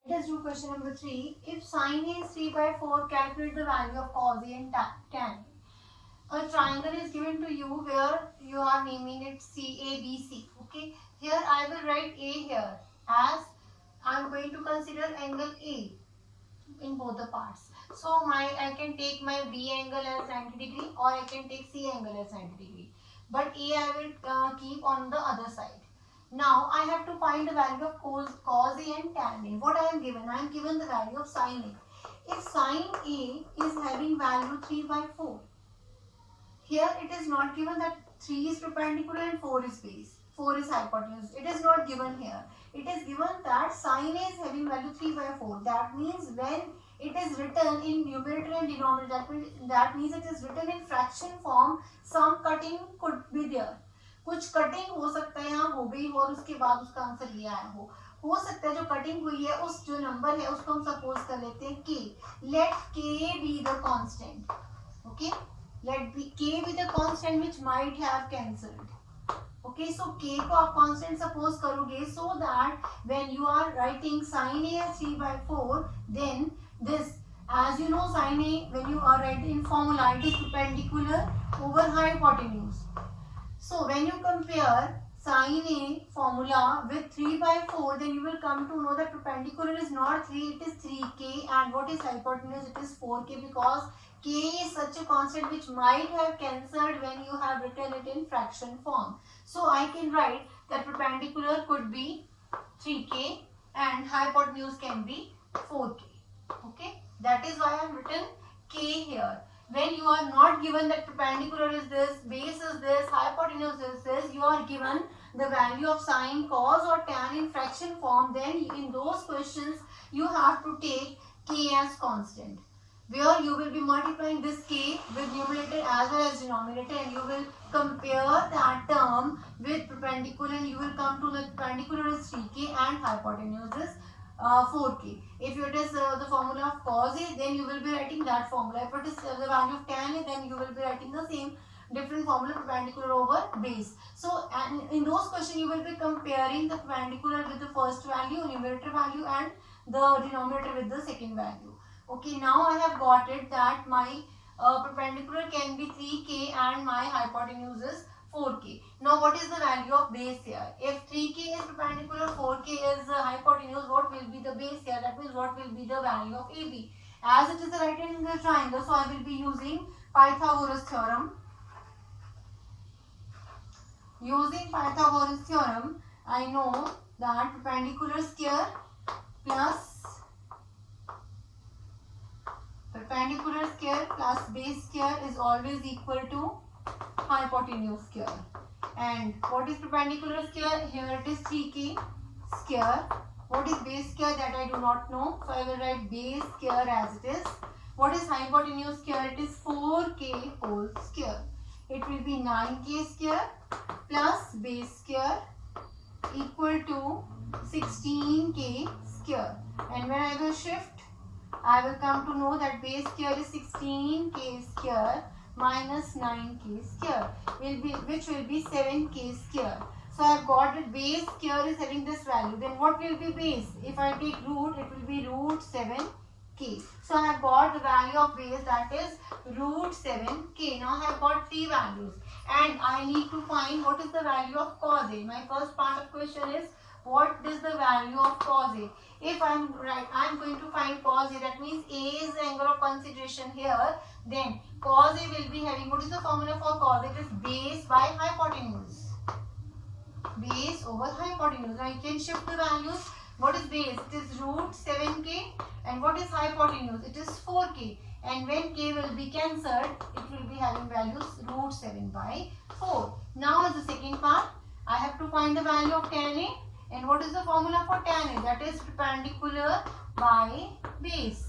Let us do question number 3. If sine A is 3 by 4, calculate the value of cos A and tan A. A triangle is given to you where you are naming it CABC. Okay. Here I will write A here as I am going to consider angle A in both the parts. So I can take my B angle as 90 degree or I can take C angle as 90 degree. But A I will keep on the other side. Now I have to find the value of cos A and tan A. What I am given? I am given the value of sin A. If sin A is having value 3 by 4, here it is not given that 3 is perpendicular and 4 is base. 4 is hypotenuse. It is not given here. It is given that sin A is having value 3 by 4. That means when it is written in numerator and denominator, that means it is written in fraction form, some cutting could be there. कुछ cutting हो सकता है यहाँ हो गई हो और उसके बाद उसका आंसर ये आया हो सकता है जो कटिंग हुई है उस जो नंबर है उसको हम सपोज कर लेते हैं k. Let k be the constant. Okay. Let k be the constant which might have cancelled. Okay, so k को आप constant suppose करोगे so that when you are writing sin a as 3 by 4, then this, as you know, sin a when you are writing in formula, it is perpendicular over hypotenuse. So when you compare sin A formula with 3 by 4, then you will come to know that perpendicular is not 3, it is 3k, and what is hypotenuse? It is 4k, because k is such a constant which might have cancelled when you have written it in fraction form. So I can write that perpendicular could be 3k and hypotenuse can be 4k. Okay, that is why I have written k here. When you are not given that perpendicular is this, base is this, hypotenuse is this, you are given the value of sine, cos or tan in fraction form, then in those questions you have to take k as constant, where you will be multiplying this k with numerator as well as denominator, and you will compare that term with perpendicular and you will come to the perpendicular is 3k and hypotenuse is 4k. If it is the formula of cos A, then you will be writing that formula. If it is the value of tan A, then you will be writing the same different formula, perpendicular over base. So and in those questions you will be comparing the perpendicular with the first value, numerator value, and the denominator with the second value. Okay, now I have got it that my perpendicular can be 3k and my hypotenuse is 4k. Now what is the value of base here? If 3k is perpendicular, 4k is hypotenuse, what will be the base here? That means what will be the value of AB? As it is a right angle triangle, so I will be using Pythagoras theorem. Using Pythagoras theorem, I know that perpendicular square plus base square is always equal to hypotenuse square. And what is perpendicular square? Here it is 3k square. What is base square? That I do not know, so I will write base square as it is. What is hypotenuse square? It is 4k whole square. It will be 9k square plus base square equal to 16k square. And when I will shift, I will come to know that base square is 16k square minus 9k square, which will be 7k square. So I have got that base square is having this value. Then what will be base? If I take root, it will be root 7k. So I have got the value of base, that is root 7k. Now I have got three values and I need to find what is the value of cos A. My first part of question is what is the value of cos A. If I am right, I am going to find cos A. That means A is the angle of consideration here. Then cos A will be having, what is the formula for cos A? It is base by hypotenuse. Base over hypotenuse. Now you can shift the values. What is base? It is root 7k. And what is hypotenuse? It is 4k. And when k will be cancelled, it will be having values root 7 by 4. Now as the second part, I have to find the value of tan A. And what is the formula for tan A? That is perpendicular by base.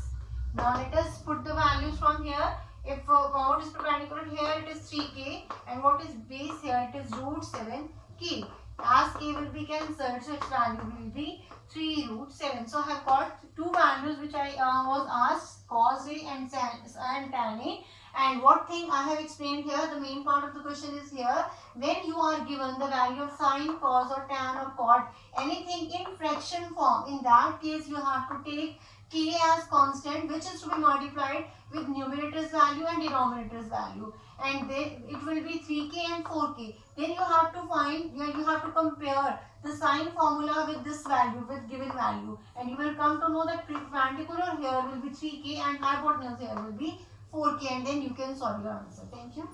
Now let us put the values from here. If what is perpendicular here, it is 3k. And what is base here? It is root 7k. As k will be cancelled, so its value will be 3 root 7. So I have got two values which I was asked, cos A and tan A. And what thing I have explained here, the main part of the question is here, when you are given the value of sine, cos or tan or cot, anything in fraction form, in that case you have to take k as constant, which is to be multiplied with numerator's value and denominator's value, and then it will be 3k and 4k. Then you have to find, you have to compare the sine formula with this value, with given value, and you will come to know that perpendicular here will be 3k and hypotenuse here will be 4k, and then you can solve your answer. Thank you.